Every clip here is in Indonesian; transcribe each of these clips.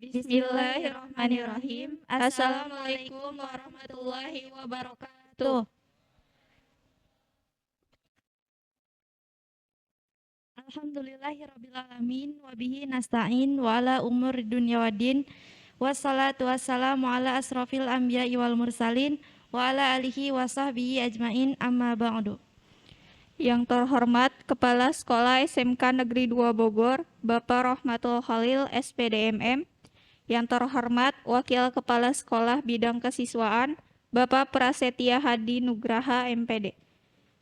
Bismillahirrahmanirrahim. Assalamualaikum warahmatullahi wabarakatuh. Alhamdulillahirrabbilalamin. Wabihi nasta'in wa ala umur dunya waddin. Wassalatu wassalamu ala asrafil anbiya'i wal mursalin wa ala alihi wa sahbihi ajmain amma ba'du. Yang terhormat Kepala Sekolah SMK Negeri 2 Bogor, Bapak Rohmatul Khalil SPDMM. Yang terhormat Wakil Kepala Sekolah Bidang Kesiswaan, Bapak Prasetya Hadi Nugraha MPD.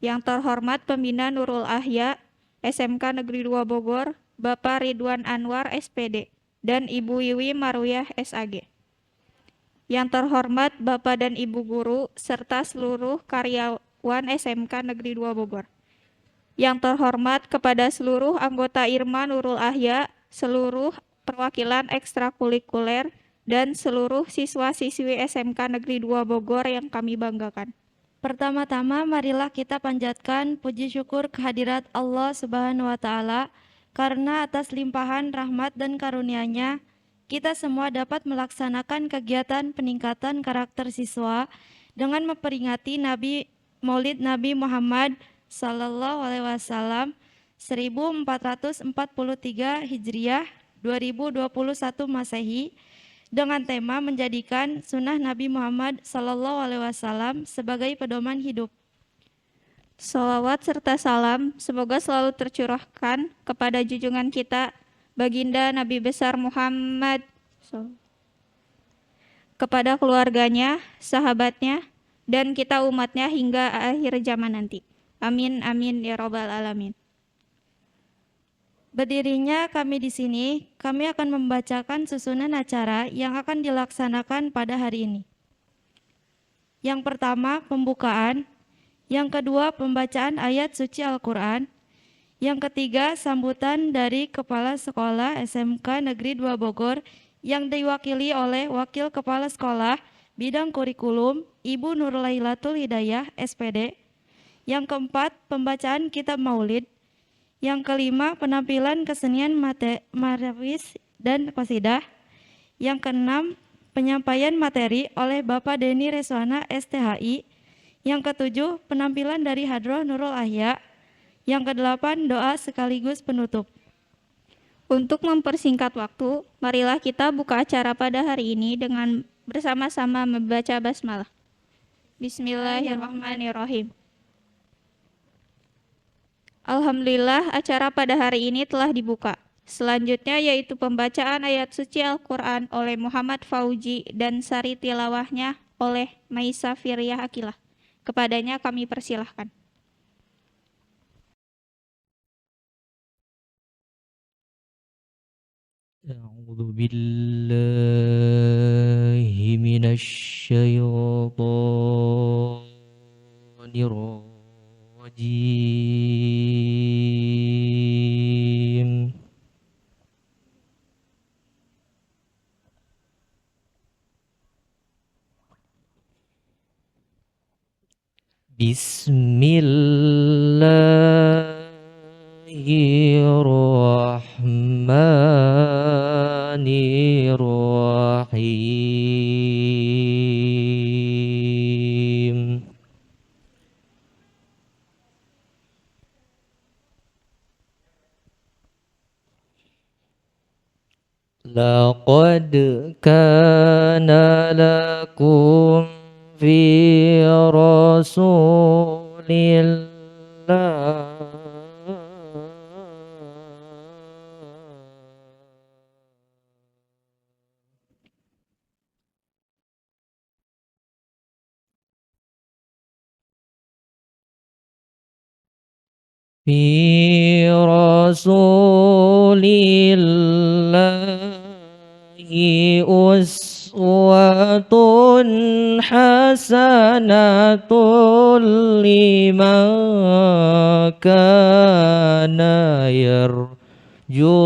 Yang terhormat Pembina Nurul Ahya SMK Negeri 2 Bogor, Bapak Ridwan Anwar SPD dan Ibu Wiwi Marwiyah SAG. Yang terhormat Bapak dan Ibu guru serta seluruh karyawan SMK Negeri 2 Bogor. Yang terhormat kepada seluruh anggota IRMA Nurul Ahya, seluruh perwakilan ekstrakurikuler, dan seluruh siswa-siswi SMK Negeri 2 Bogor yang kami banggakan. Pertama-tama marilah kita panjatkan puji syukur kehadirat Allah Subhanahu wa Ta'ala, karena atas limpahan rahmat dan karunia-Nya kita semua dapat melaksanakan kegiatan peningkatan karakter siswa dengan memperingati Maulid Nabi Muhammad Sallallahu Alaihi Wasallam 1443 Hijriah 2021 Masehi dengan tema menjadikan sunnah Nabi Muhammad Sallallahu Alaihi Wasallam sebagai pedoman hidup. Salawat serta salam semoga selalu tercurahkan kepada junjungan kita Baginda Nabi besar Muhammad, kepada keluarganya, sahabatnya, dan kita umatnya hingga akhir zaman nanti. Amin, amin, ya robbal alamin. Berdirinya kami di sini, kami akan membacakan susunan acara yang akan dilaksanakan pada hari ini. Yang pertama, pembukaan. Yang kedua, pembacaan ayat suci Al-Quran. Yang ketiga, sambutan dari Kepala Sekolah SMK Negeri 2 Bogor yang diwakili oleh Wakil Kepala Sekolah Bidang Kurikulum, Ibu Nurlailatul Hidayah, SPD. Yang keempat, pembacaan kitab maulid. Yang kelima, penampilan kesenian marawis dan qasidah. Yang keenam, penyampaian materi oleh Bapak Denny Reswana STHI. Yang ketujuh, penampilan dari Hadroh Nurul Ahya. Yang kedelapan, doa sekaligus penutup. Untuk mempersingkat waktu, marilah kita buka acara pada hari ini dengan bersama-sama membaca basmalah. Bismillahirrahmanirrahim. Alhamdulillah, acara pada hari ini telah dibuka. Selanjutnya yaitu pembacaan ayat suci Al-Quran oleh Muhammad Fauji dan sari tilawahnya oleh Maisa Firyah Akilah. Kepadanya kami persilahkan. أعوذ بالله من الشيطان الرجيم بسم الله الرحمن الرحيم لقد كان لكم في رسول الله أسوة حسنة لمن كان يرجو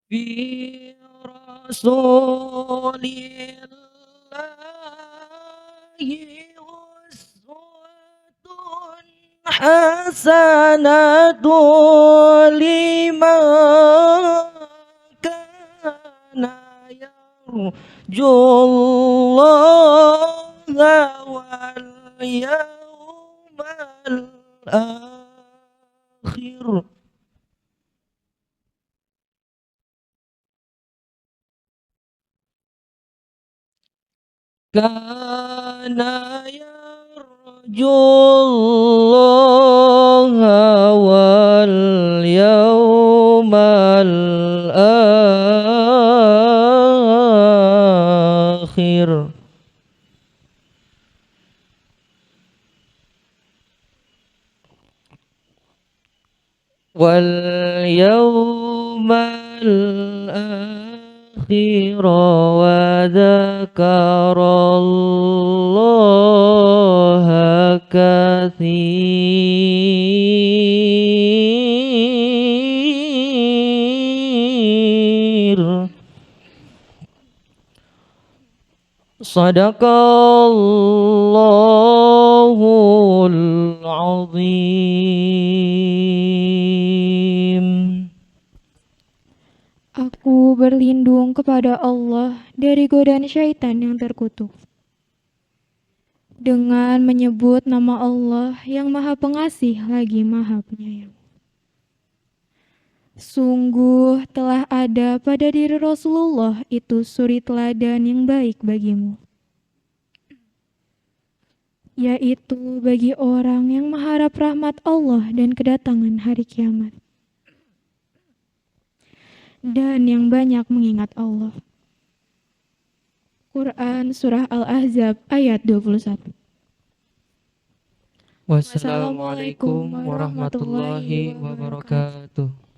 في رسول الله أسوة حسنة لمن كان يرجو الله واليوم الآخر كان يرجو الله واليوم الآخر واليوم الآخر وذكر الله كثير صدق الله العظيم. Aku berlindung kepada Allah dari godaan syaitan yang terkutuk. Dengan menyebut nama Allah yang Maha Pengasih lagi Maha Penyayang. Sungguh telah ada pada diri Rasulullah itu suri teladan yang baik bagimu, yaitu bagi orang yang mengharap rahmat Allah dan kedatangan hari kiamat, dan yang banyak mengingat Allah. Quran Surah Al-Ahzab ayat 21. Wassalamualaikum warahmatullahi wabarakatuh.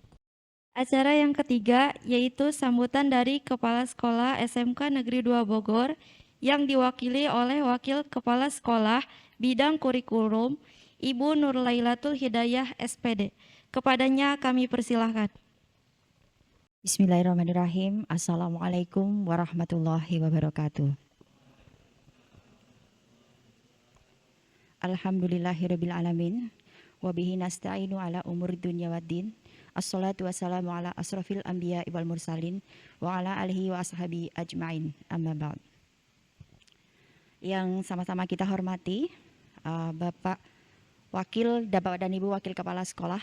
Acara yang ketiga yaitu sambutan dari Kepala Sekolah SMK Negeri 2 Bogor yang diwakili oleh Wakil Kepala Sekolah Bidang Kurikulum Ibu Nurlailatul Hidayah SPD. Kepadanya kami persilahkan. Bismillahirrahmanirrahim. Assalamualaikum warahmatullahi wabarakatuh. Alhamdulillahirabbil alamin wa bihi nasta'inu ala umuri dunya waddin. Assalatu wassalamu ala asrofil anbiya wal mursalin wa ala alihi wa ashabi ajmain. Amma ba'd. Yang sama-sama kita hormati Bapak Wakil dan Ibu Wakil Kepala Sekolah,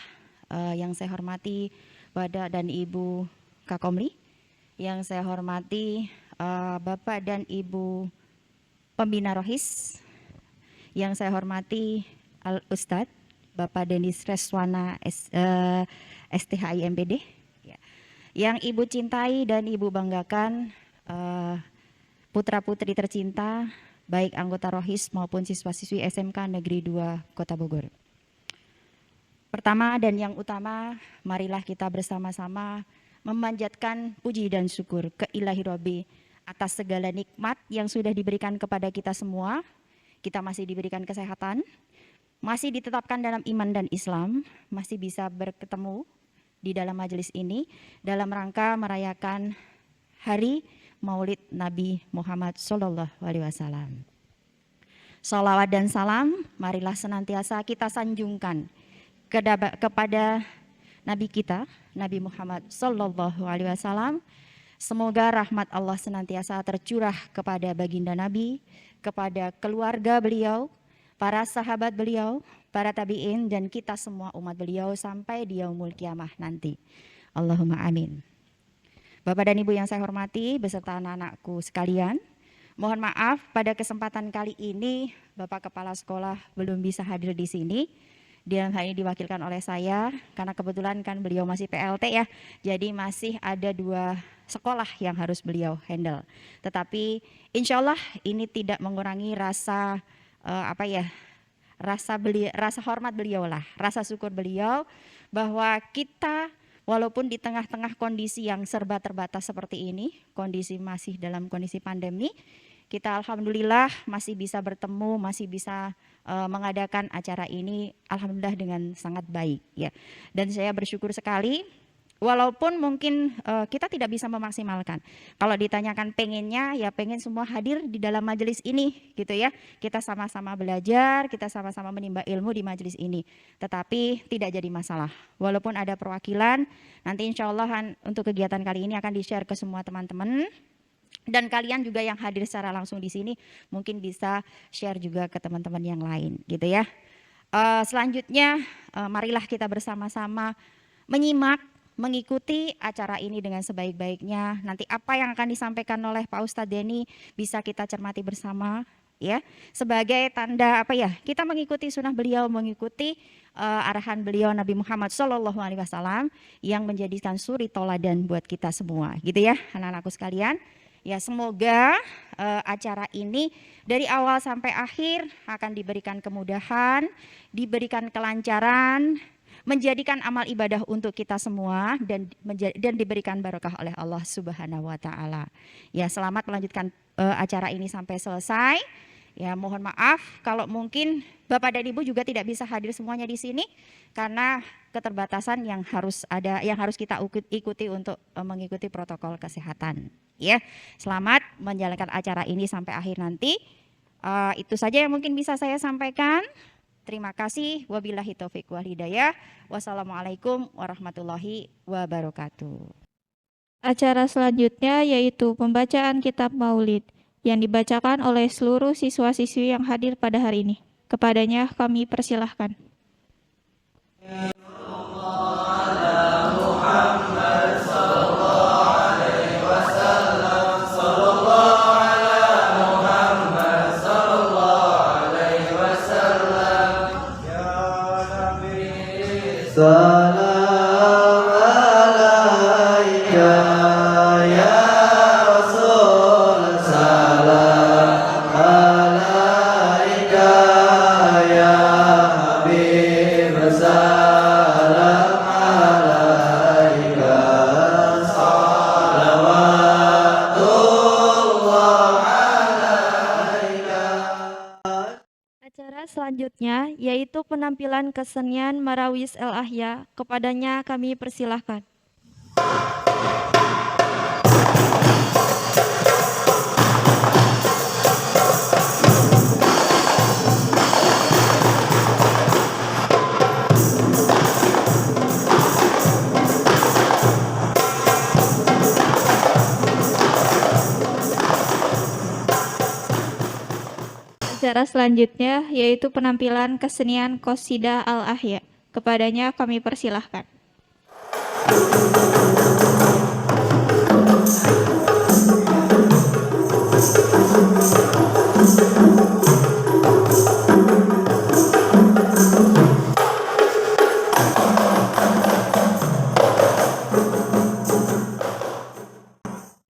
yang saya hormati Bapak dan Ibu Kakomli, yang saya hormati Bapak dan Ibu Pembina Rohis, yang saya hormati Al Ustadz Bapak Denis Reswana STHI MPD, yang Ibu cintai dan Ibu banggakan, putra-putri tercinta, baik anggota Rohis maupun siswa-siswi SMK Negeri 2 Kota Bogor. Pertama dan yang utama, marilah kita bersama-sama memanjatkan puji dan syukur ke Ilahi Robbi atas segala nikmat yang sudah diberikan kepada kita semua. Kita masih diberikan kesehatan, masih ditetapkan dalam iman dan Islam, masih bisa bertemu di dalam majelis ini dalam rangka merayakan Hari Maulid Nabi Muhammad SAW. Salawat dan salam marilah senantiasa kita sanjungkan kepada Nabi kita, Nabi Muhammad SAW. Semoga rahmat Allah senantiasa tercurah kepada baginda Nabi, kepada keluarga beliau, para sahabat beliau, para tabi'in, dan kita semua umat beliau sampai di yaumul kiamah nanti. Allahumma amin. Bapak dan Ibu yang saya hormati beserta anak-anakku sekalian, mohon maaf pada kesempatan kali ini Bapak Kepala Sekolah belum bisa hadir di sini. Dalam hal ini diwakilkan oleh saya karena kebetulan kan beliau masih PLT ya, jadi masih ada 2 sekolah yang harus beliau handle. Tetapi insya Allah ini tidak mengurangi rasa rasa hormat beliau lah, rasa syukur beliau bahwa kita walaupun di tengah-tengah kondisi yang serba terbatas seperti ini, kondisi masih dalam kondisi pandemi, kita alhamdulillah masih bisa bertemu, masih bisa mengadakan acara ini alhamdulillah dengan sangat baik ya. Dan saya bersyukur sekali Walaupun mungkin kita tidak bisa memaksimalkan. Kalau ditanyakan pengennya, ya pengen semua hadir di dalam majelis ini gitu ya. Kita sama-sama belajar, kita sama-sama menimba ilmu di majelis ini. Tetapi tidak jadi masalah. Walaupun ada perwakilan, nanti insya Allah untuk kegiatan kali ini akan di-share ke semua teman-teman. Dan kalian juga yang hadir secara langsung di sini mungkin bisa share juga ke teman-teman yang lain gitu ya. Selanjutnya marilah kita bersama-sama menyimak, mengikuti acara ini dengan sebaik-baiknya. Nanti apa yang akan disampaikan oleh Pak Ustadz Denny bisa kita cermati bersama ya. Sebagai tanda apa ya? Kita mengikuti sunnah beliau, mengikuti arahan beliau Nabi Muhammad SAW yang menjadikan suri toladan buat kita semua gitu ya anak-anakku sekalian. Ya semoga acara ini dari awal sampai akhir akan diberikan kemudahan, diberikan kelancaran, menjadikan amal ibadah untuk kita semua dan diberikan barokah oleh Allah Subhanahu wa taala. Ya, selamat melanjutkan acara ini sampai selesai. Ya, mohon maaf kalau mungkin Bapak dan Ibu juga tidak bisa hadir semuanya di sini karena keterbatasan yang harus kita ikuti untuk mengikuti protokol kesehatan. Ya, selamat menjalankan acara ini sampai akhir nanti. Itu saja yang mungkin bisa saya sampaikan. Terima kasih. Wabillahi taufiq wal hidayah. Wassalamualaikum warahmatullahi wabarakatuh. Acara selanjutnya yaitu pembacaan kitab Maulid yang dibacakan oleh seluruh siswa-siswi yang hadir pada hari ini. Kepadanya kami persilahkan. Salam alaika ya Rasul, salam alaika ya Habib, salam alaika salawatullah alaika. Acara selanjutnya yaitu penampilan kesenian Marawis El Ahya. Kepadanya kami persilahkan. Acara selanjutnya yaitu penampilan kesenian Qasidah Al-Ahya. Kepadanya kami persilahkan.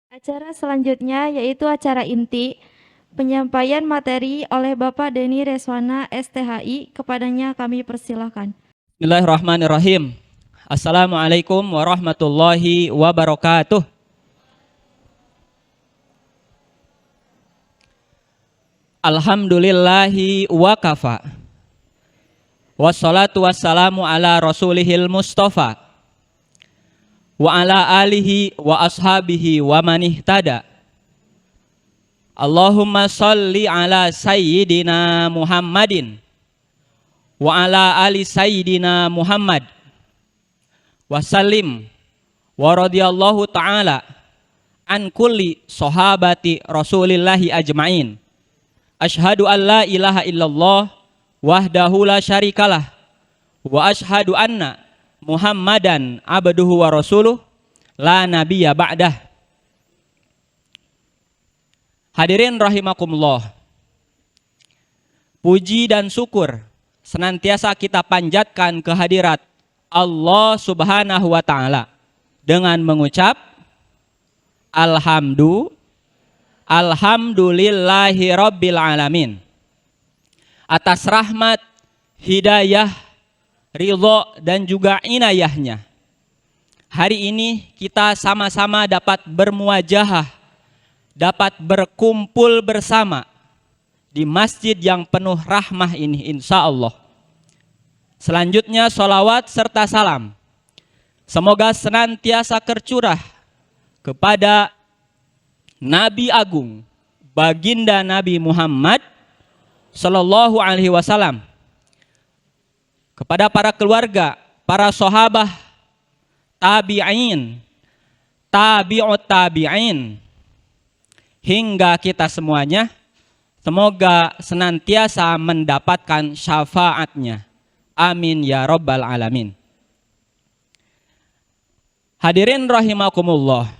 Acara selanjutnya yaitu acara inti, penyampaian materi oleh Bapak Denny Reswana STHI. Kepadanya kami persilahkan. Bismillahirrahmanirrahim. Assalamualaikum warahmatullahi wabarakatuh. Alhamdulillahi wa kafa. Wassalatu wassalamu ala rasulihil mustafa. Wa ala alihi wa ashabihi wa manihtada. Allahumma salli ala sayyidina Muhammadin wa ala ali sayyidina Muhammad wa sallim wa radiyallahu ta'ala an kulli sahabati rasulillahi ajma'in. Ashhadu an la ilaha illallah wahdahu la syarikalah wa ashhadu anna Muhammadan abduhu wa rasuluh la nabiyya ba'dah. Hadirin rahimakumullah, puji dan syukur senantiasa kita panjatkan kehadirat Allah Subhanahu wa Ta'ala dengan mengucap Alhamdulillahi Rabbil Alamin atas rahmat, hidayah, ridho dan juga inayahnya. Hari ini kita sama-sama dapat bermuajahah, dapat berkumpul bersama di masjid yang penuh rahmah ini insya Allah. Selanjutnya sholawat serta salam semoga senantiasa tercurah kepada Nabi Agung, baginda Nabi Muhammad Sallallahu Alaihi Wasallam, kepada para keluarga, para sahabat, tabi'in, tabi'ut tabi'in, hingga kita semuanya, semoga senantiasa mendapatkan syafaatnya. Amin ya rabbal alamin. Hadirin rahimakumullah.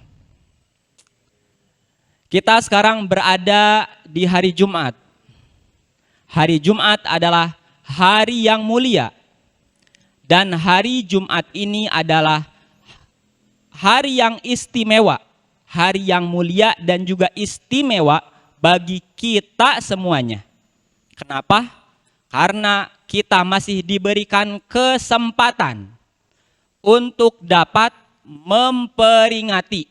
Kita sekarang berada di hari Jumat. Hari Jumat adalah hari yang mulia. Dan hari Jumat ini adalah hari yang istimewa, hari yang mulia dan juga istimewa bagi kita semuanya. Kenapa? Karena kita masih diberikan kesempatan untuk dapat memperingati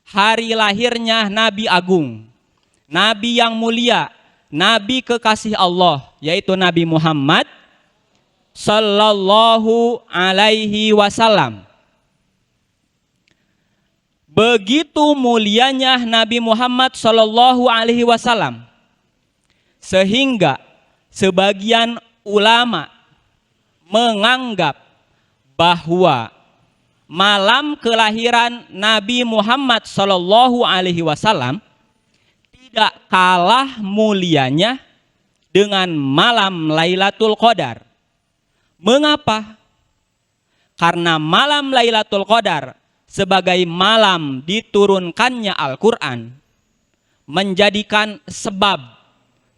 hari lahirnya Nabi Agung, Nabi yang mulia, Nabi kekasih Allah, yaitu Nabi Muhammad Sallallahu Alaihi Wasallam. Begitu mulianya Nabi Muhammad Sallallahu Alaihi Wasallam, sehingga sebagian ulama menganggap bahwa malam kelahiran Nabi Muhammad Sallallahu Alaihi Wasallam tidak kalah mulianya dengan malam Lailatul Qadar. Mengapa? Karena malam Lailatul Qadar sebagai malam diturunkannya Al-Quran menjadikan sebab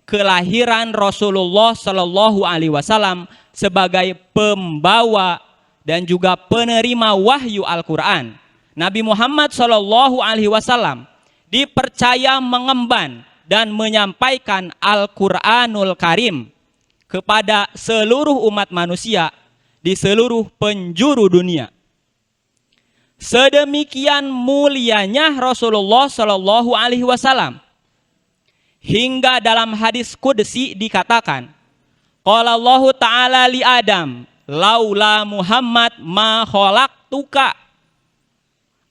kelahiran Rasulullah Sallallahu Alaihi Wasallam sebagai pembawa dan juga penerima wahyu Al-Quran. Nabi Muhammad Sallallahu Alaihi Wasallam dipercaya mengemban dan menyampaikan Al-Quranul Karim kepada seluruh umat manusia di seluruh penjuru dunia. Sedemikian mulianya Rasulullah Sallallahu Alaihi Wasallam hingga dalam hadis qudsi dikatakan, qala Allah Ta'ala li Adam, laula Muhammad ma khalaqtuka.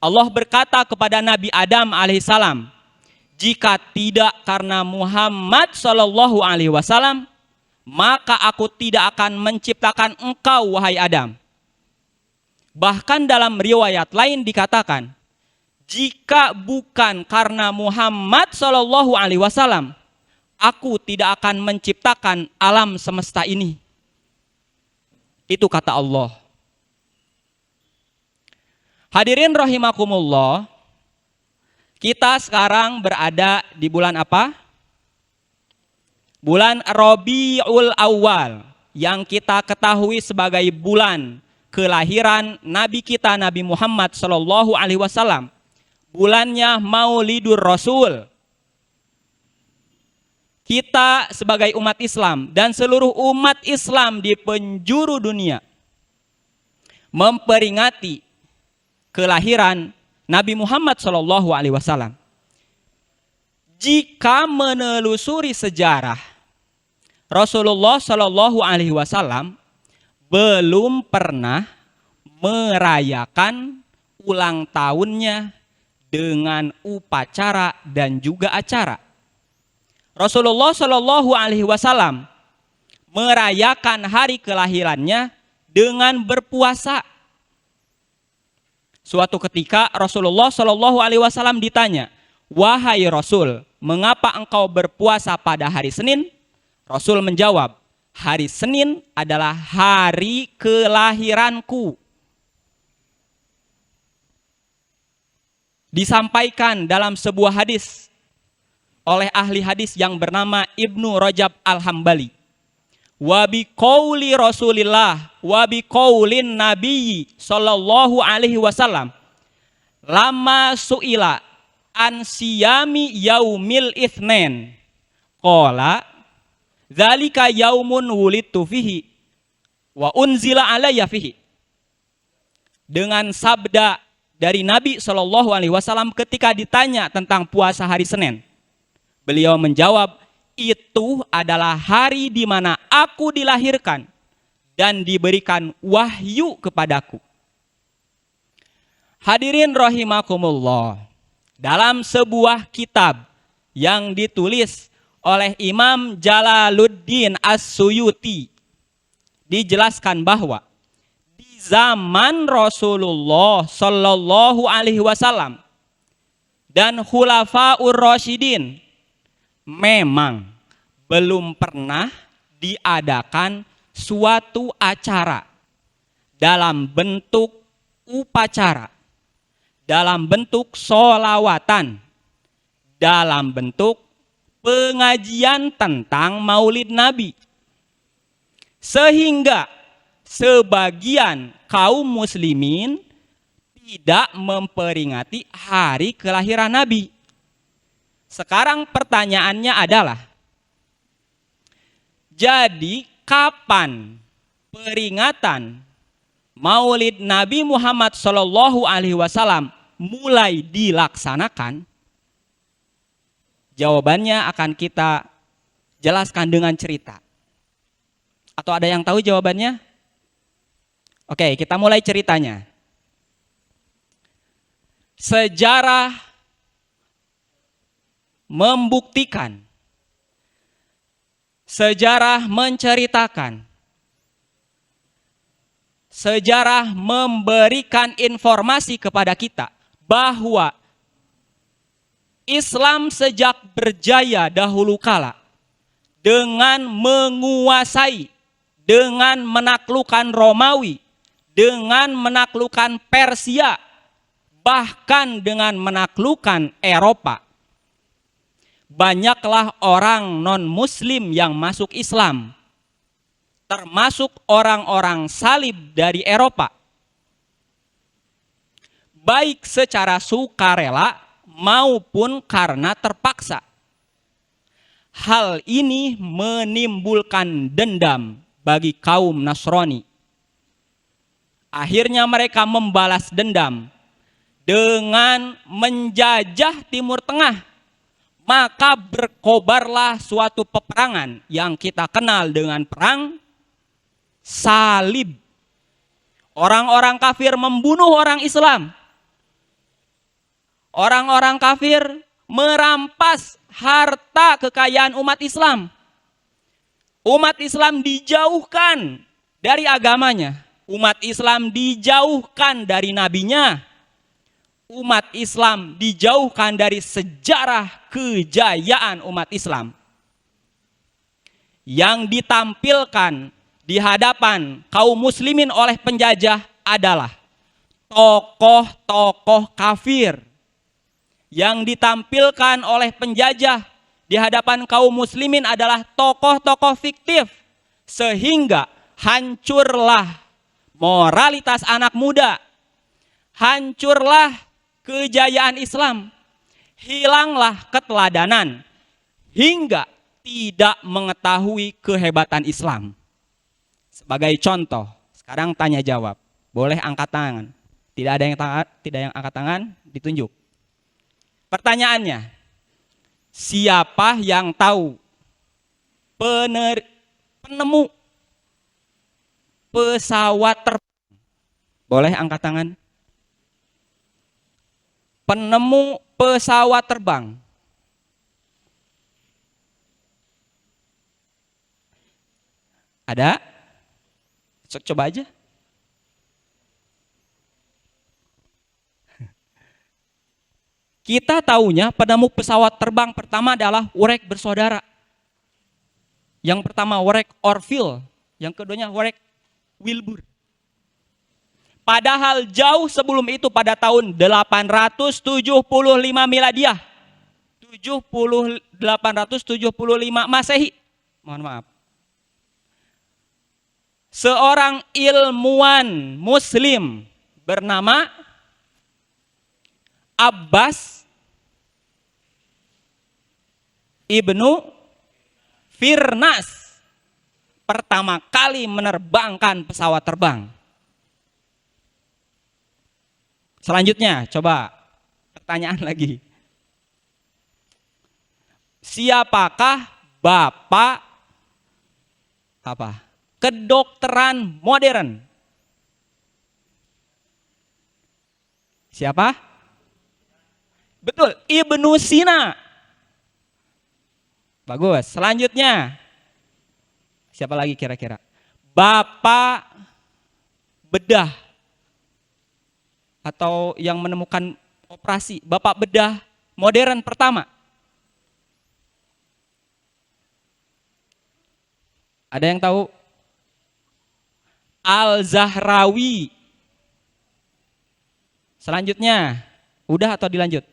Allah berkata kepada Nabi Adam alaihissalam, jika tidak karena Muhammad Sallallahu Alaihi Wasallam, maka aku tidak akan menciptakan engkau, wahai Adam. Bahkan dalam riwayat lain dikatakan, jika bukan karena Muhammad Sallallahu Alaihi Wasallam, aku tidak akan menciptakan alam semesta ini. Itu kata Allah. Hadirin rahimakumullah, kita sekarang berada di bulan apa? Bulan Rabiul Awal, yang kita ketahui sebagai bulan kelahiran Nabi kita Nabi Muhammad Sallallahu Alaihi Wasallam. Bulannya Maulidur Rasul. Kita sebagai umat Islam dan seluruh umat Islam di penjuru dunia memperingati kelahiran Nabi Muhammad Sallallahu Alaihi Wasallam. Jika menelusuri sejarah, Rasulullah Sallallahu Alaihi Wasallam belum pernah merayakan ulang tahunnya dengan upacara dan juga acara. Rasulullah Shallallahu Alaihi Wasallam merayakan hari kelahirannya dengan berpuasa. Suatu ketika Rasulullah Shallallahu Alaihi Wasallam ditanya, wahai Rasul, mengapa engkau berpuasa pada hari Senin? Rasul menjawab, hari Senin adalah hari kelahiranku. Disampaikan dalam sebuah hadis oleh ahli hadis yang bernama Ibnu Rajab Al-Hambali. Wa bi qauli Rasulillah wa bi qaulin Nabi sallallahu alaihi wasallam lama suila an siyami yaumil itsnain qala dzalika yaumun wulidtu fihi wa unzila alayya fihi. Dengan sabda dari Nabi sallallahu alaihi wasallam ketika ditanya tentang puasa hari Senin, beliau menjawab, itu adalah hari di mana aku dilahirkan dan diberikan wahyu kepadaku. Hadirin rahimakumullah. Dalam sebuah kitab yang ditulis oleh Imam Jalaluddin As-Suyuti dijelaskan bahwa di zaman Rasulullah Shallallahu Alaihi Wasallam dan Khulafaur Rasyidin memang belum pernah diadakan suatu acara dalam bentuk upacara, dalam bentuk sholawatan, dalam bentuk pengajian tentang Maulid Nabi. Sehingga sebagian kaum muslimin tidak memperingati hari kelahiran Nabi. Sekarang pertanyaannya adalah, jadi kapan peringatan Maulid Nabi Muhammad Shallallahu Alaihi Wasallam mulai dilaksanakan? Jawabannya akan kita jelaskan dengan cerita. Atau ada yang tahu jawabannya? Oke, kita mulai ceritanya. Sejarah membuktikan, sejarah menceritakan, sejarah memberikan informasi kepada kita bahwa Islam sejak berjaya dahulu kala dengan menguasai, dengan menaklukkan Romawi, dengan menaklukkan Persia, bahkan dengan menaklukkan Eropa. Banyaklah orang non-muslim yang masuk Islam, termasuk orang-orang salib dari Eropa. Baik secara sukarela maupun karena terpaksa. Hal ini menimbulkan dendam bagi kaum Nasrani. Akhirnya mereka membalas dendam dengan menjajah Timur Tengah. Maka berkobarlah suatu peperangan yang kita kenal dengan perang salib. Orang-orang kafir membunuh orang Islam. Orang-orang kafir merampas harta kekayaan umat Islam. Umat Islam dijauhkan dari agamanya. Umat Islam dijauhkan dari nabinya. Umat Islam dijauhkan dari sejarah kejayaan umat Islam. Yang ditampilkan di hadapan kaum muslimin oleh penjajah adalah tokoh-tokoh kafir. Yang ditampilkan oleh penjajah di hadapan kaum muslimin adalah tokoh-tokoh fiktif. Sehingga hancurlah moralitas anak muda. Hancurlah kejayaan Islam. Hilanglah keteladanan. Hingga tidak mengetahui kehebatan Islam. Sebagai contoh, sekarang tanya jawab. Boleh angkat tangan. Tidak ada yang angkat tangan, ditunjuk. Pertanyaannya, siapa yang tahu penemu pesawat terbang? Boleh angkat tangan. Penemu pesawat terbang. Ada? Coba aja. Kita tahunya penemu pesawat terbang pertama adalah Wright bersaudara. Yang pertama Wright Orville, yang keduanya Wright Wilbur. Padahal jauh sebelum itu pada tahun 875 miladiah. 875 Masehi. Mohon maaf. Seorang ilmuwan muslim bernama Abbas Ibnu Firnas pertama kali menerbangkan pesawat terbang. Selanjutnya, coba pertanyaan lagi. Siapakah bapak kedokteran modern? Siapa? Betul, Ibnu Sina. Bagus. Selanjutnya, siapa lagi kira-kira? Bapak bedah atau yang menemukan operasi, bapak bedah modern pertama. Ada yang tahu? Al-Zahrawi. Selanjutnya, udah atau dilanjut?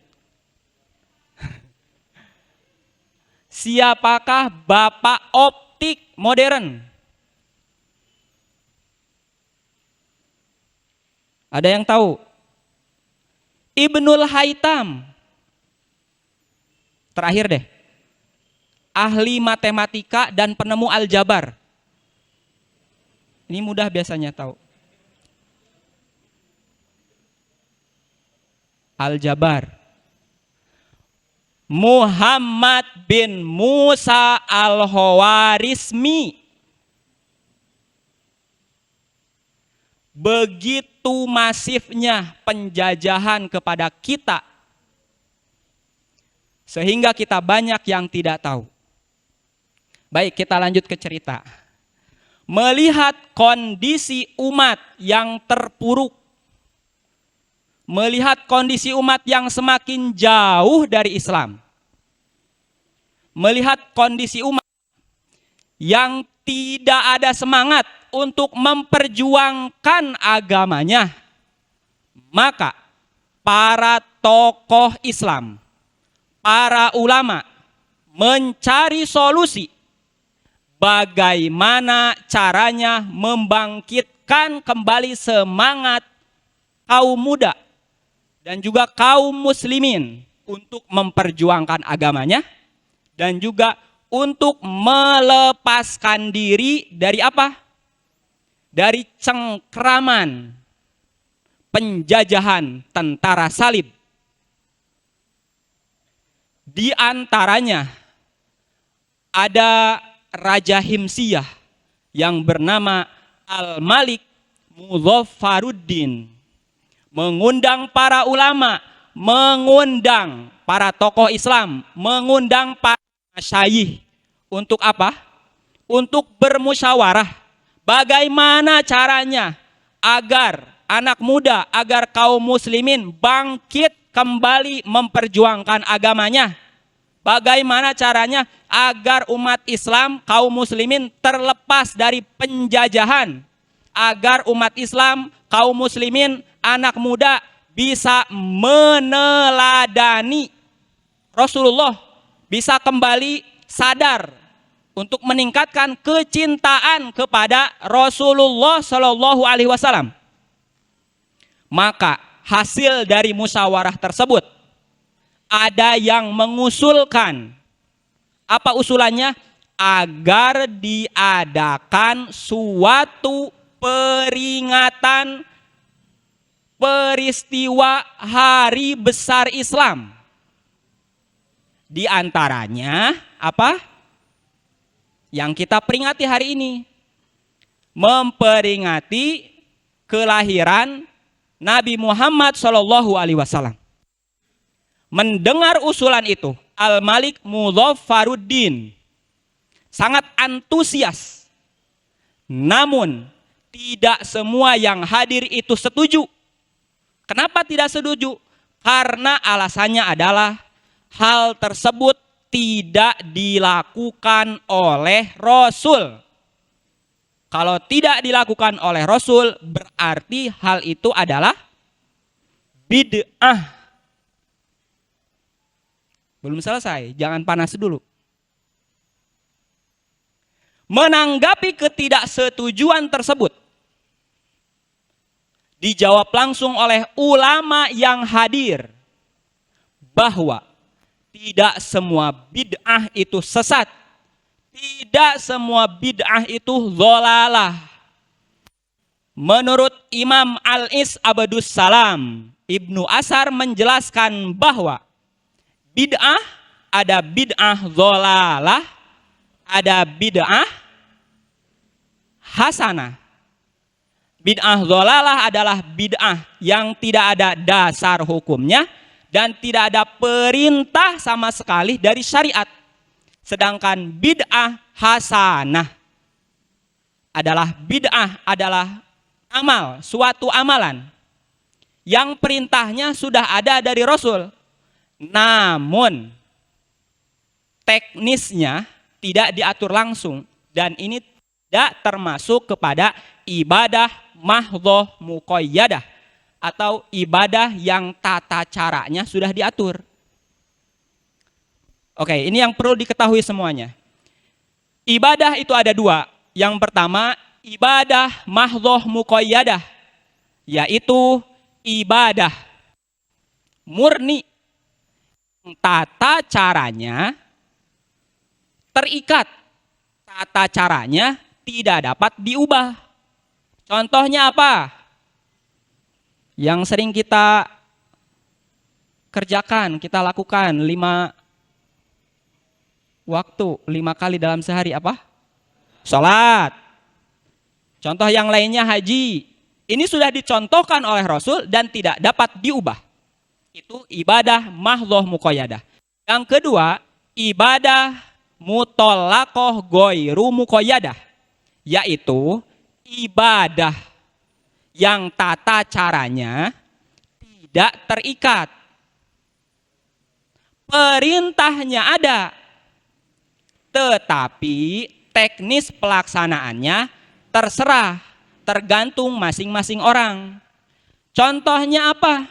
Siapakah bapak optik modern? Ada yang tahu? Ibnul Haytham. Terakhir deh. Ahli matematika dan penemu aljabar. Ini mudah biasanya tahu. Aljabar. Muhammad bin Musa al-Khawarizmi. Begitu masifnya penjajahan kepada kita, sehingga kita banyak yang tidak tahu. Baik, kita lanjut ke cerita. Melihat kondisi umat yang terpuruk, melihat kondisi umat yang semakin jauh dari Islam, melihat kondisi umat yang tidak ada semangat untuk memperjuangkan agamanya, maka para tokoh Islam, para ulama mencari solusi bagaimana caranya membangkitkan kembali semangat kaum muda dan juga kaum muslimin untuk memperjuangkan agamanya dan juga untuk melepaskan diri dari apa? Dari cengkraman penjajahan tentara salib. Di antaranya ada Raja Himsiyah yang bernama Al-Malik Muzaffaruddin mengundang para ulama, mengundang para tokoh Islam, mengundang para masyayikh untuk apa? Untuk bermusyawarah bagaimana caranya agar anak muda, agar kaum muslimin bangkit kembali memperjuangkan agamanya. Bagaimana caranya agar umat Islam, kaum muslimin terlepas dari penjajahan. Agar umat Islam, kaum muslimin, anak muda bisa meneladani Rasulullah, bisa kembali sadar untuk meningkatkan kecintaan kepada Rasulullah Shallallahu Alaihi Wasallam. Maka hasil dari musyawarah tersebut, ada yang mengusulkan, apa usulannya? Agar diadakan suatu peringatan peristiwa hari besar Islam. Di antaranya apa? Yang kita peringati hari ini, memperingati kelahiran Nabi Muhammad SAW. Mendengar usulan itu, Al-Malik Muzaffaruddin sangat antusias. Namun tidak semua yang hadir itu setuju. Kenapa tidak setuju? Karena alasannya adalah hal tersebut tidak dilakukan oleh Rasul. Kalau tidak dilakukan oleh Rasul, berarti hal itu adalah bid'ah. Belum selesai, jangan panas dulu. Menanggapi ketidaksetujuan tersebut, dijawab langsung oleh ulama yang hadir bahwa tidak semua bid'ah itu sesat. Tidak semua bid'ah itu dhalalah. Menurut Imam Al-Is Abdus Salam, Ibnu Asar menjelaskan bahwa bid'ah, ada bid'ah dhalalah, ada bid'ah hasanah. Bid'ah dhalalah adalah bid'ah yang tidak ada dasar hukumnya dan tidak ada perintah sama sekali dari syariat. Sedangkan bid'ah hasanah adalah bid'ah, adalah amal, suatu amalan yang perintahnya sudah ada dari Rasul. Namun teknisnya tidak diatur langsung dan ini tidak termasuk kepada ibadah mahdhoh muqayyadah atau ibadah yang tata caranya sudah diatur. Oke, ini yang perlu diketahui semuanya. Ibadah itu ada dua. Yang pertama, ibadah mahdhoh muqayyadah, yaitu ibadah murni tata caranya terikat, tata caranya tidak dapat diubah. Contohnya apa? Yang sering kita kerjakan, kita lakukan 5 waktu, 5 kali dalam sehari apa? Salat. Contoh yang lainnya haji. Ini sudah dicontohkan oleh Rasul dan tidak dapat diubah. Itu ibadah mahdhoh muqayyadah. Yang kedua, ibadah mutolaqoh goiru muqayyadah, yaitu ibadah yang tata caranya tidak terikat. Perintahnya ada, tetapi teknis pelaksanaannya terserah, tergantung masing-masing orang. Contohnya apa?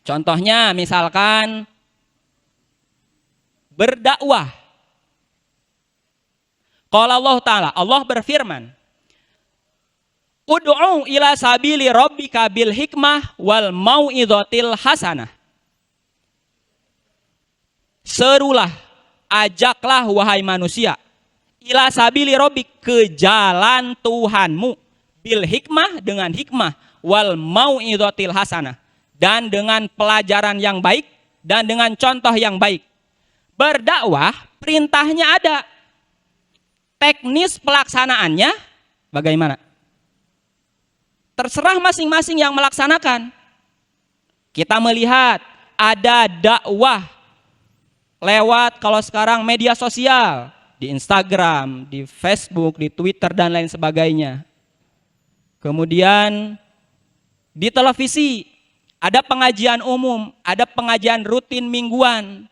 Contohnya misalkan berdakwah. Qala Allah Ta'ala, Allah berfirman, Ud'u ila sabili rabbika bil hikmah wal mau'idhatil hasanah. Serulah, ajaklah wahai manusia, ila sabili rabbik, ke jalan Tuhanmu, bil hikmah, dengan hikmah, wal mau'idhatil hasanah, dan dengan pelajaran yang baik dan dengan contoh yang baik. Berdakwah perintahnya ada, teknis pelaksanaannya bagaimana? Terserah masing-masing yang melaksanakan. Kita melihat ada dakwah lewat, kalau sekarang media sosial, di Instagram, di Facebook, di Twitter dan lain sebagainya. Kemudian di televisi ada pengajian umum, ada pengajian rutin mingguan.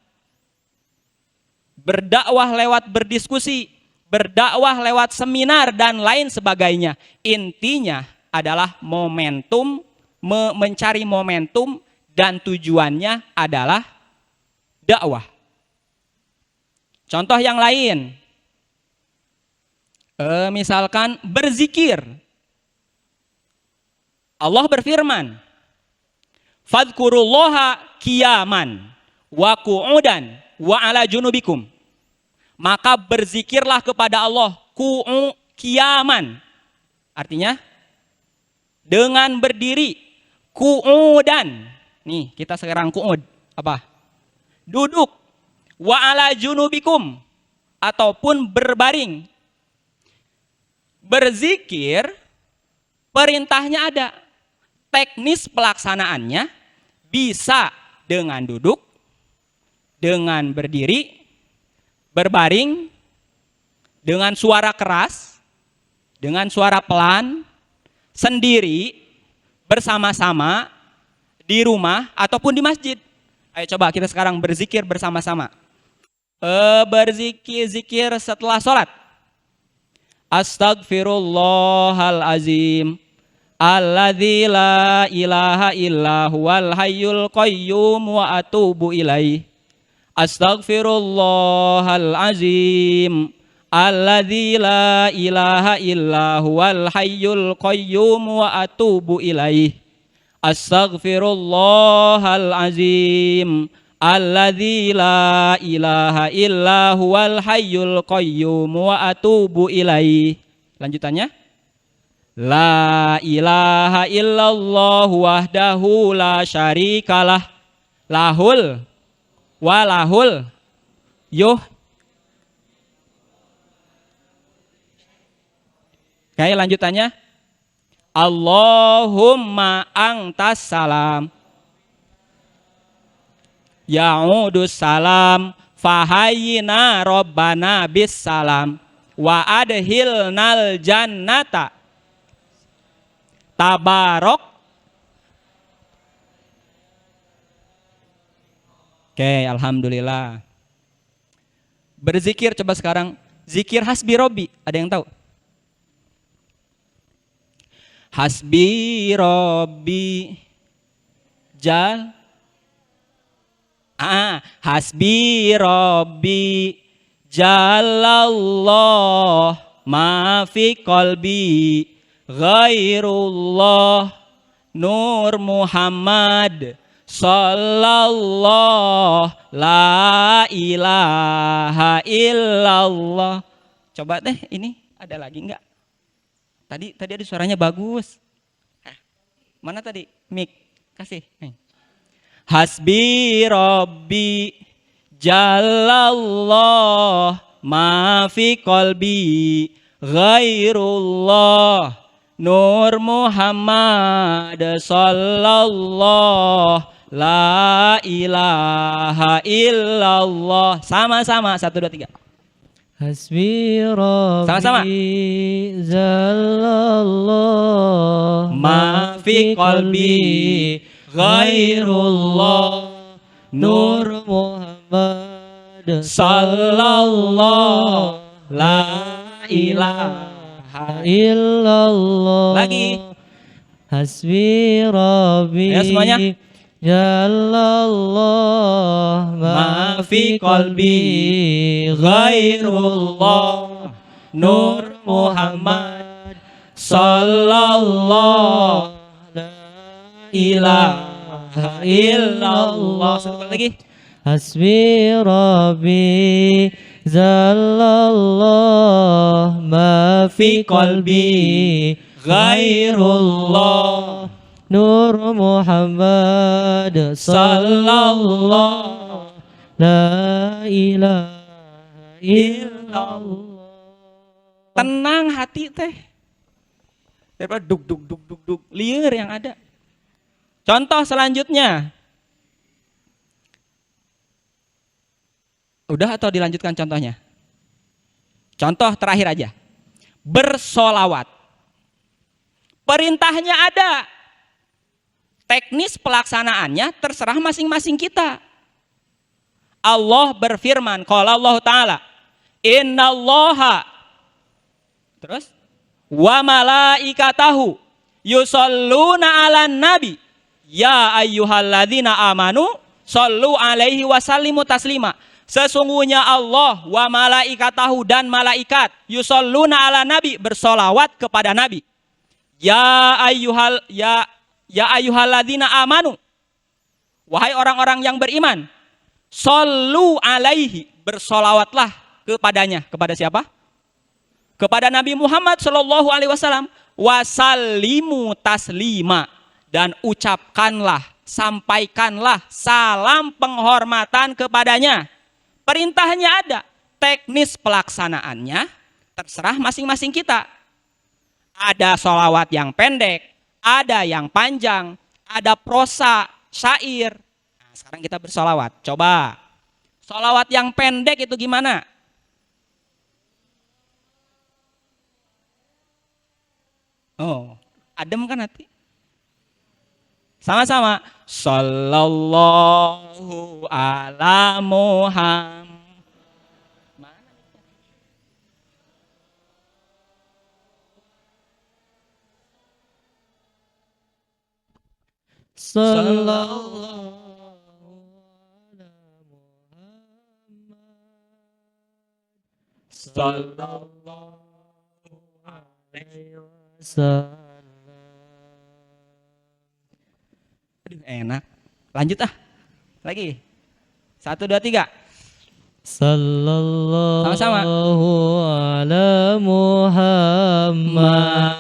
Berdakwah lewat berdiskusi, berdakwah lewat seminar dan lain sebagainya. Intinya adalah momentum, mencari momentum, dan tujuannya adalah dakwah. Contoh yang lain, misalkan berzikir. Allah berfirman, Fadhkurullaha qiyaman wa qu'udan wa ala junubikum. Maka berzikirlah kepada Allah qiyaman. Artinya dengan berdiri, qu'udan. Nih, kita sekarang qu'ud. Apa? Duduk. Wa ala junubikum, ataupun berbaring. Berzikir perintahnya ada. Teknis pelaksanaannya bisa dengan duduk, dengan berdiri, berbaring, dengan suara keras, dengan suara pelan, sendiri, bersama-sama, di rumah, ataupun di masjid. Ayo coba kita sekarang berzikir bersama-sama. Berzikir setelah sholat. Astaghfirullahalazim, alladzi la ilaha illa huwal hayyul qayyum wa atubu ilaih. Astaghfirullahalazim, alladzi la ilaha illa huwal hayyul qayyum wa atubu ilaih. Astaghfirullahalazim, alladzi la ilaha illa huwal hayyul qayyum wa atubu ilaih. Lanjutannya, la ilaha illallah wahdahu la syarikalah, lahul walahul yuh. Kayak lanjutannya, Allahumma antas salam. Ya'udus salam. Fahayyina rabbana bis salam. Wa adhilnal jannata. Tabarok. Oke, alhamdulillah. Berzikir coba sekarang. Zikir hasbi robbi. Ada yang tahu? Hasbi robbi hasbi robbi jalallah ma fi qalbi ghairullah nur Muhammad sallallahu la ilaha illallah. Coba deh, ini ada lagi enggak? Tadi ada suaranya bagus. Mana tadi? Mic, kasih. Hasbi Rabbi Jalallah ma fi qalbi ghairullah Nur Muhammad sallallahu la ilaha illallah. Sama-sama 1 2 3. Hasbi Rabbi Sama-sama. Jalallah Ma fi qalbi ghairullah Nur Muhammad sallallahu la ilaha illallah. Lagi. Hasbi Rabbi Ayo semuanya. Jalallah Ma fi qalbi ghairullah Nur Muhammad sallallahu la ilaha illallah. Satu lagi. Hasbi Rabbi Jalallah ma fi qalbi ghairullah Nur Muhammad sallallahu la ilaha illallah. Tenang hati teh. Daripada duk liur yang ada. Contoh selanjutnya. Udah atau dilanjutkan contohnya? Contoh terakhir aja. Bersolawat. Perintahnya ada. Teknis pelaksanaannya terserah masing-masing kita. Allah berfirman, qala Allah Ta'ala, innallaha, terus, wa malaikatahu yusalluna ala nabi, ya ayyuhalladzina amanu, sallu alaihi wasallimu taslima. Sesungguhnya Allah wa malaikatahu dan malaikat yusalluna ala nabi, bersolawat kepada nabi. Ya ayyuhalladzina amanu, wahai orang-orang yang beriman, sallu alaihi, bersolawatlah kepadanya. Kepada siapa? Kepada Nabi Muhammad sallallahu alaihi wasallam. Wasallimu taslima, dan ucapkanlah, sampaikanlah salam penghormatan kepadanya. Perintahnya ada, teknis pelaksanaannya terserah masing-masing kita. Ada sholawat yang pendek, ada yang panjang, ada prosa, syair. Nah, sekarang kita bersolawat. Coba, sholawat yang pendek itu gimana? Oh, adem kan hati? Sama-sama. Sallallahu ala Muhammad. Sallallahu ala Muhammad sallallahu alaihi wasallam. Aduh, enak. Lanjut ah. Lagi. 1 2 3. Sallallahu Sama-sama. ala Muhammad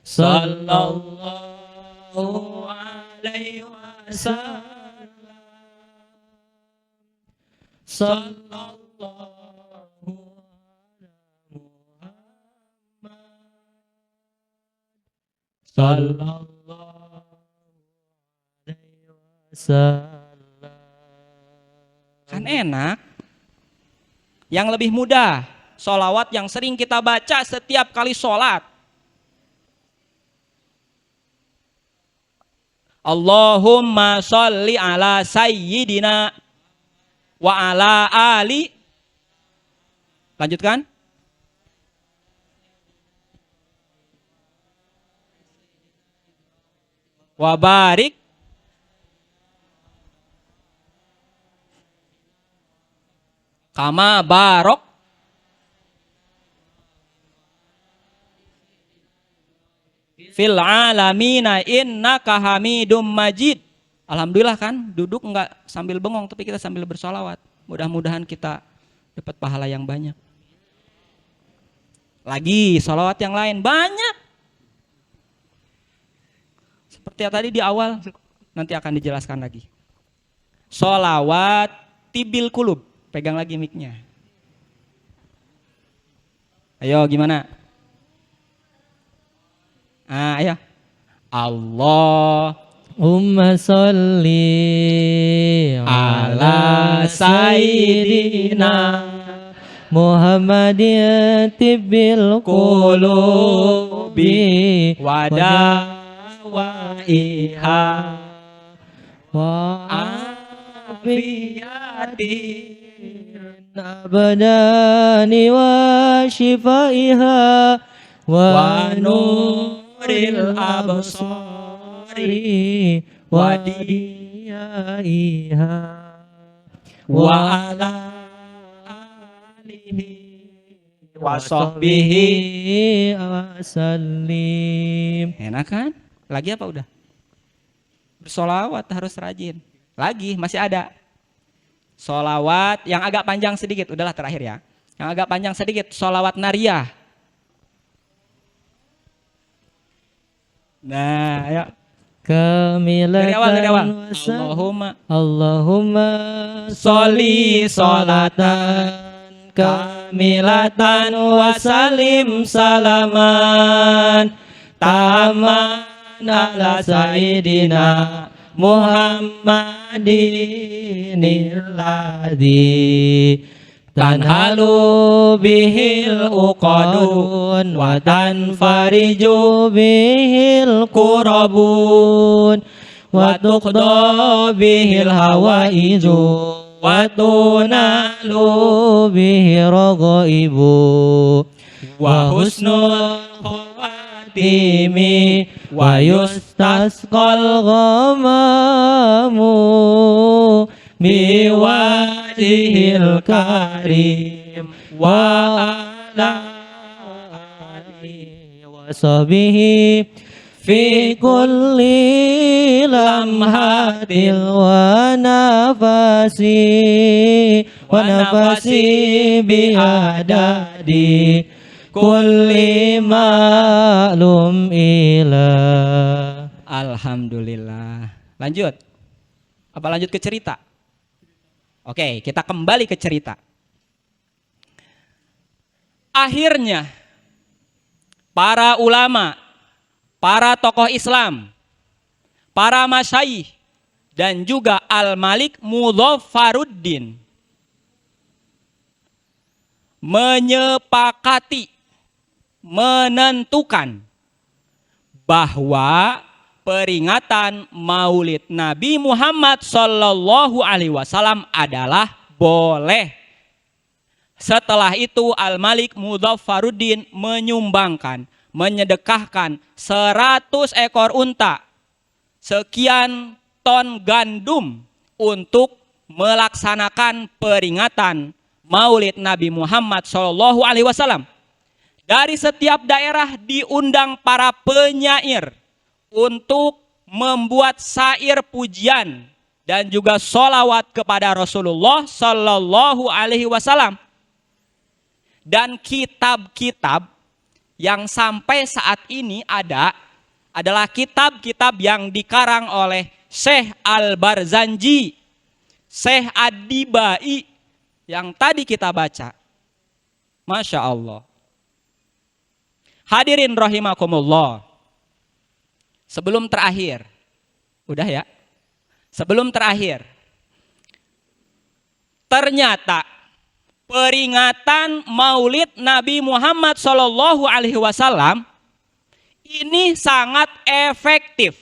Sallallahu alaihi wasallam. Sallallahu ala Muhammad sallallahu alaihi wasallam. Kan enak. Yang lebih mudah, sholawat yang sering kita baca setiap kali sholat. Allahumma sholli ala sayyidina wa ala ali. Lanjutkan. Wa barik kama barok fil alamina innaka hamidum majid. Alhamdulillah kan, duduk enggak sambil bengong tapi kita sambil bersolawat. Mudah-mudahan kita dapat pahala yang banyak. Lagi solawat yang lain banyak. Seperti yang tadi di awal, nanti akan dijelaskan lagi. Solawat tibil kulub. Pegang lagi mic-nya. Ayo gimana? Ayo. Allahumma sholli ala sayyidina Muhammadin tibbil qulubi wadawaiha wa afiyati abadani wa shifaiha wa nuril absari wa diyaiha wa ala alihi wa sahbihi wasallim. Enak kan? Lagi apa udah? Bersolawat harus rajin. Lagi masih ada. Solawat yang agak panjang sedikit, udahlah terakhir ya. Yang agak panjang sedikit, solawat nariyah. Nah, ayo. Kamilatan Dari awal. Allahumma Sholli sholatan kamilatan wa salim salaman taman ala sayyidina Muhammadinil ladzi tanhalu bihil uqadun wa tanfariju bihil kurabun wa tuqda bihil hawaiju wa tunalu bihi ragaibu wa husnul khawatim wa yustasqal ghamamu biwajhil karim wa ala alihi wa sahbihi fi kulli lamhatil wa nafasi biadadi kulli ma'lum ilah. Alhamdulillah. Lanjut. Apa lanjut ke cerita? Oke, kita kembali ke cerita. Akhirnya para ulama, para tokoh Islam, para masyayikh dan juga Al-Malik Mudhaffaruddin menyepakati, menentukan bahwa peringatan Maulid Nabi Muhammad Sallallahu Alaihi Wasallam adalah boleh. Setelah itu Al-Malik Mudhaffaruddin menyumbangkan, menyedekahkan 100 ekor unta, sekian ton gandum untuk melaksanakan peringatan Maulid Nabi Muhammad Sallallahu Alaihi Wasallam. Dari setiap daerah diundang para penyair untuk membuat syair pujian dan juga sholawat kepada Rasulullah Sallallahu Alaihi Wasallam. Dan kitab-kitab yang sampai saat ini adalah kitab-kitab yang dikarang oleh Syekh Al-Barzanji, Syekh Ad-Dibai yang tadi kita baca. Masya Allah. Hadirin rahimakumullah. sebelum terakhir. Udah ya? Sebelum terakhir. Ternyata peringatan Maulid Nabi Muhammad SAW ini sangat efektif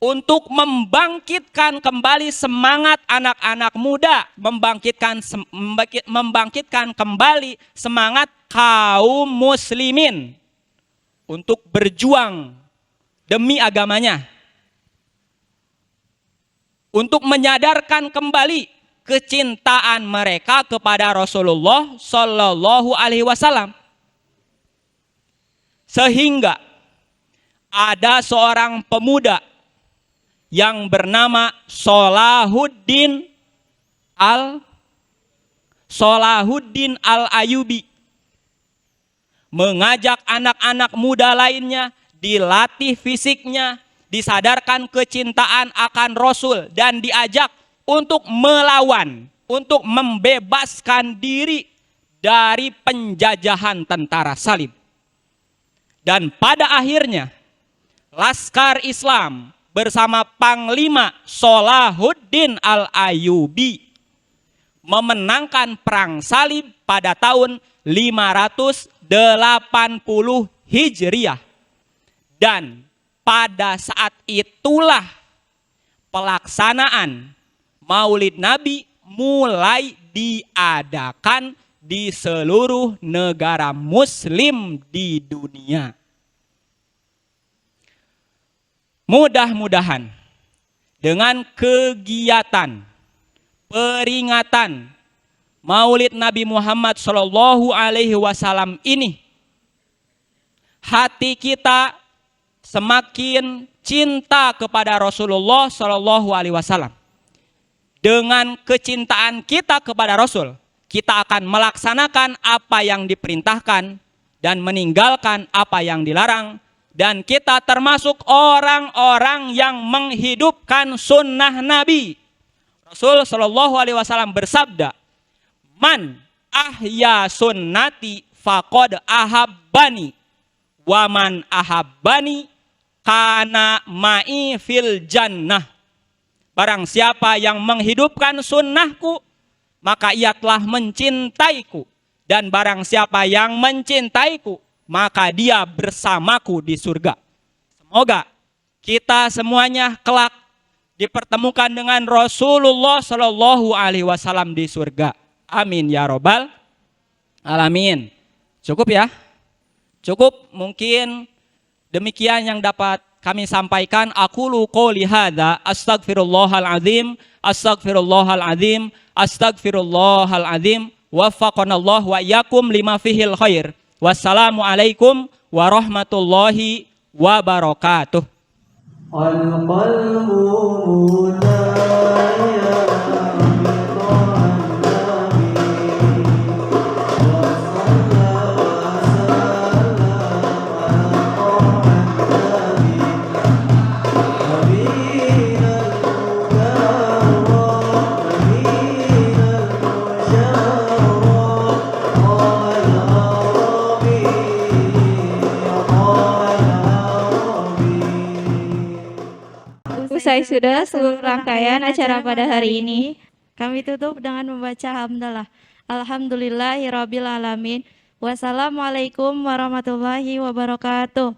untuk membangkitkan kembali semangat anak-anak muda, membangkitkan kembali semangat kaum muslimin untuk berjuang demi agamanya, untuk menyadarkan kembali kecintaan mereka kepada Rasulullah Shallallahu Alaihi Wasallam, sehingga ada seorang pemuda yang bernama Salahuddin Al-Ayyubi mengajak anak-anak muda lainnya, dilatih fisiknya, disadarkan kecintaan akan Rasul, dan diajak untuk melawan, untuk membebaskan diri dari penjajahan tentara salib. Dan pada akhirnya Laskar Islam bersama Panglima Salahuddin Al-Ayyubi memenangkan perang salib pada tahun 580 Hijriah. Dan pada saat itulah pelaksanaan Maulid Nabi mulai diadakan di seluruh negara muslim di dunia. Mudah-mudahan dengan kegiatan peringatan Maulid Nabi Muhammad Shallallahu Alaihi Wasallam ini, hati kita semakin cinta kepada Rasulullah Shallallahu Alaihi Wasallam. Dengan kecintaan kita kepada Rasul, kita akan melaksanakan apa yang diperintahkan dan meninggalkan apa yang dilarang. Dan kita termasuk orang-orang yang menghidupkan sunnah Nabi. Rasul Shallallahu Alaihi Wasallam bersabda, "Man ahya sunnati faqad ahabbani, wa man ahabbani kana ma'i fil jannah." Barang siapa yang menghidupkan sunnahku, maka ia telah mencintaiku. Dan barang siapa yang mencintaiku, maka dia bersamaku di surga. Semoga kita semuanya kelak dipertemukan dengan Rasulullah Shallallahu Alaihi Wasallam di surga. Amin ya robbal alamin. Cukup ya? Cukup, mungkin demikian yang dapat kami sampaikan. Aqulu qouli hadza astaghfirullahalazim, astaghfirullahalazim, astaghfirullahalazim. Waffaqanallahu wa iyyakum lima fihil khair. Wassalamualaikum warahmatullahi wabarakatuh. القلب منايا بطه النبي وصلى وسلم على طه النبي نبينا المكرم نبينا المشرف طه العربي طه العربي. Usai sudah seluruh rangkaian acara pada hari ini, Kami tutup dengan membaca hamdalah. Alhamdulillahirabbil alamin. Wassalamualaikum warahmatullahi wabarakatuh.